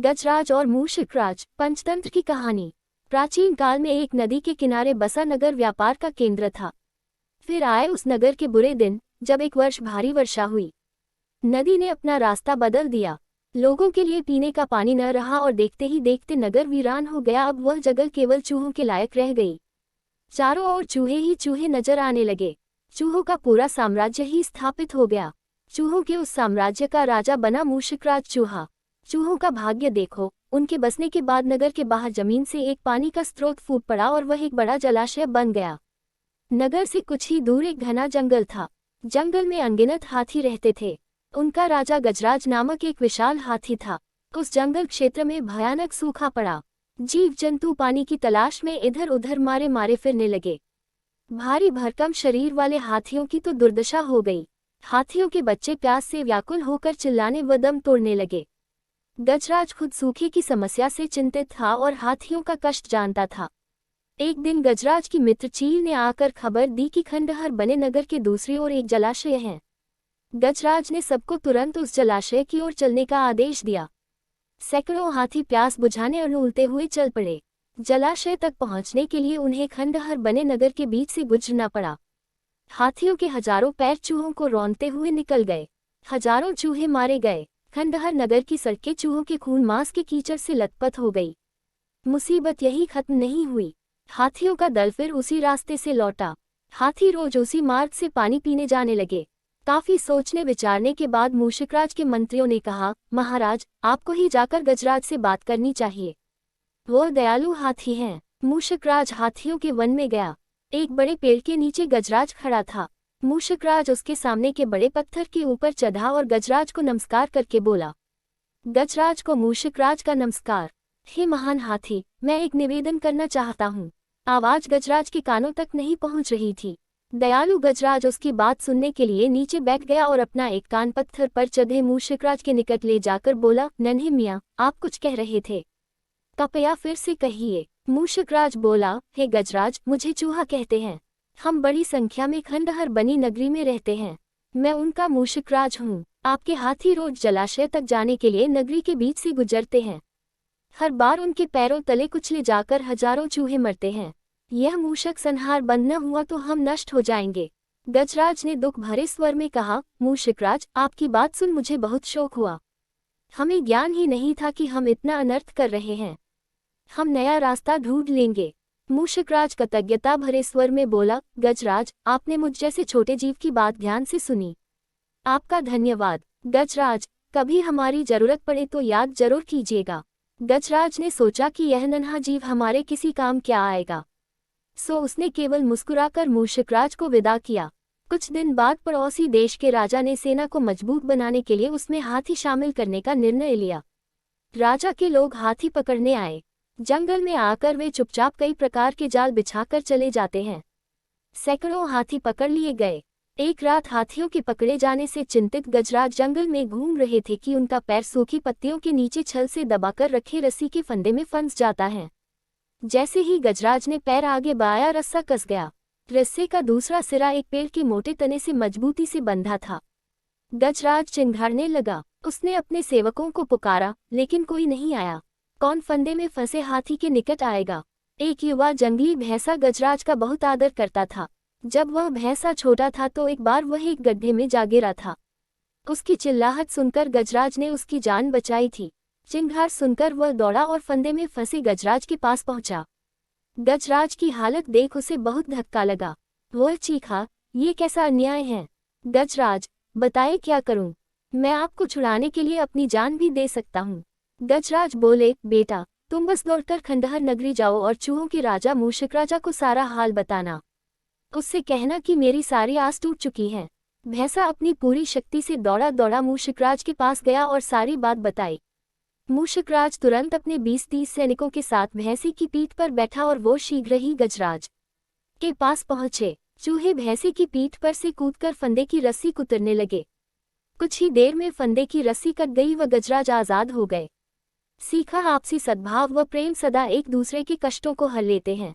गजराज और मूषकराज। पंचतंत्र की कहानी। प्राचीन काल में एक नदी के किनारे बसा नगर व्यापार का केंद्र था। फिर आए उस नगर के बुरे दिन, जब एक वर्ष भारी वर्षा हुई। नदी ने अपना रास्ता बदल दिया। लोगों के लिए पीने का पानी न रहा और देखते ही देखते नगर वीरान हो गया। अब वह जगह केवल चूहों के लायक रह गई। चारों ओर चूहे ही चूहे नजर आने लगे। चूहों का पूरा साम्राज्य ही स्थापित हो गया। चूहों के उस साम्राज्य का राजा बना मूषकराज चूहा। चूहों का भाग्य देखो, उनके बसने के बाद नगर के बाहर जमीन से एक पानी का स्रोत फूट पड़ा और वह एक बड़ा जलाशय बन गया। नगर से कुछ ही दूर एक घना जंगल था। जंगल में अनगिनत हाथी रहते थे। उनका राजा गजराज नामक एक विशाल हाथी था। उस जंगल क्षेत्र में भयानक सूखा पड़ा। जीव जंतु पानी की तलाश में इधर उधर मारे मारे फिरने लगे। भारी भरकम शरीर वाले हाथियों की तो दुर्दशा हो गई। हाथियों के बच्चे प्यास से व्याकुल होकर चिल्लाने व दम तोड़ने लगे। गजराज खुद सूखे की समस्या से चिंतित था और हाथियों का कष्ट जानता था। एक दिन गजराज की मित्र चील ने आकर खबर दी कि खंडहर बने नगर के दूसरी ओर एक जलाशय है। गजराज ने सबको तुरंत उस जलाशय की ओर चलने का आदेश दिया। सैकड़ों हाथी प्यास बुझाने और उलते हुए चल पड़े। जलाशय तक पहुंचने के लिए उन्हें खंडहर बने नगर के बीच से गुजरना पड़ा। हाथियों के हजारों पैर चूहों को रौंदते हुए निकल गए। हजारों चूहे मारे गए। खंडहर नगर की सड़कें चूहों के खून मांस के कीचड़ से लथपथ हो गई। मुसीबत यही खत्म नहीं हुई। हाथियों का दल फिर उसी रास्ते से लौटा। हाथी रोज उसी मार्ग से पानी पीने जाने लगे। काफी सोचने विचारने के बाद मूषकराज के मंत्रियों ने कहा, महाराज, आपको ही जाकर गजराज से बात करनी चाहिए। वो दयालु हाथी हैं। मूषकराज हाथियों के वन में गया। एक बड़े पेड़ के नीचे गजराज खड़ा था। मूषकराज उसके सामने के बड़े पत्थर के ऊपर चढ़ा और गजराज को नमस्कार करके बोला। गजराज को मूषकराज का नमस्कार। हे महान हाथी, मैं एक निवेदन करना चाहता हूँ। आवाज गजराज के कानों तक नहीं पहुँच रही थी। दयालु गजराज उसकी बात सुनने के लिए नीचे बैठ गया और अपना एक कान पत्थर पर चढ़े मूषकराज के निकट ले जाकर बोला, नन्हे मियाँ, आप कुछ कह रहे थे, कृपया फिर से कहिए। मूषकराज बोला, हे गजराज, मुझे चूहा कहते हैं। हम बड़ी संख्या में खंडहर बनी नगरी में रहते हैं। मैं उनका मूषकराज हूँ। आपके हाथी रोज जलाशय तक जाने के लिए नगरी के बीच से गुजरते हैं। हर बार उनके पैरों तले कुचले जाकर हजारों चूहे मरते हैं। यह मूषक संहार बंद न हुआ तो हम नष्ट हो जाएंगे। गजराज ने दुख भरे स्वर में कहा, मूषकराज, आपकी बात सुन मुझे बहुत शोक हुआ। हमें ज्ञान ही नहीं था कि हम इतना अनर्थ कर रहे हैं। हम नया रास्ता ढूंढ लेंगे। मूषकराज कृतज्ञता भरे स्वर में बोला, गजराज, आपने मुझ जैसे छोटे जीव की बात ध्यान से सुनी। आपका धन्यवाद। गजराज, कभी हमारी जरूरत पड़े तो याद जरूर कीजिएगा। गजराज ने सोचा कि यह नन्हा जीव हमारे किसी काम क्या आएगा, सो उसने केवल मुस्कुराकर मूषकराज को विदा किया। कुछ दिन बाद पड़ोसी देश के राजा ने सेना को मजबूत बनाने के लिए उसमें हाथी शामिल करने का निर्णय लिया। राजा के लोग हाथी पकड़ने आए। जंगल में आकर वे चुपचाप कई प्रकार के जाल बिछाकर चले जाते हैं। सैकड़ों हाथी पकड़ लिए गए। एक रात हाथियों के पकड़े जाने से चिंतित गजराज जंगल में घूम रहे थे कि उनका पैर सूखी पत्तियों के नीचे छल से दबाकर रखे रस्सी के फंदे में फंस जाता है। जैसे ही गजराज ने पैर आगे बढ़ाया, रस्सा कस गया। रस्से का दूसरा सिरा एक पेड़ के मोटे तने से मजबूती से बंधा था। गजराज चिंघाड़ने लगा। उसने अपने सेवकों को पुकारा, लेकिन कोई नहीं आया। कौन फंदे में फंसे हाथी के निकट आएगा? एक युवा जंगली भैंसा गजराज का बहुत आदर करता था। जब वह भैंसा छोटा था तो एक बार वह एक गड्ढे में जा गिरा था। उसकी चिल्लाहट सुनकर गजराज ने उसकी जान बचाई थी। चिंगार सुनकर वह दौड़ा और फंदे में फंसे गजराज के पास पहुंचा। गजराज की हालत देख उसे बहुत धक्का लगा। वह चीखा, ये कैसा अन्याय है? गजराज, बताए क्या करूं? मैं आपको छुड़ाने के लिए अपनी जान भी दे सकता हूं। गजराज बोले, बेटा, तुम बस दौड़कर खंडहर नगरी जाओ और चूहों के राजा मूषकराजा को सारा हाल बताना। उससे कहना कि मेरी सारी आस टूट चुकी है। भैंसा अपनी पूरी शक्ति से दौड़ा दौड़ा मूषकराज के पास गया और सारी बात बताई। मूषकराज तुरंत अपने 20-30 सैनिकों के साथ भैंसी की पीठ पर बैठा और वो शीघ्र ही गजराज के पास पहुंचे। चूहे भैंसी की पीठ पर से कूदकर फंदे की रस्सी कुतरने लगे। कुछ ही देर में फंदे की रस्सी कट गई व गजराज आजाद हो गए। सीखा, आपसी सद्भाव व प्रेम सदा एक दूसरे के कष्टों को हल लेते हैं।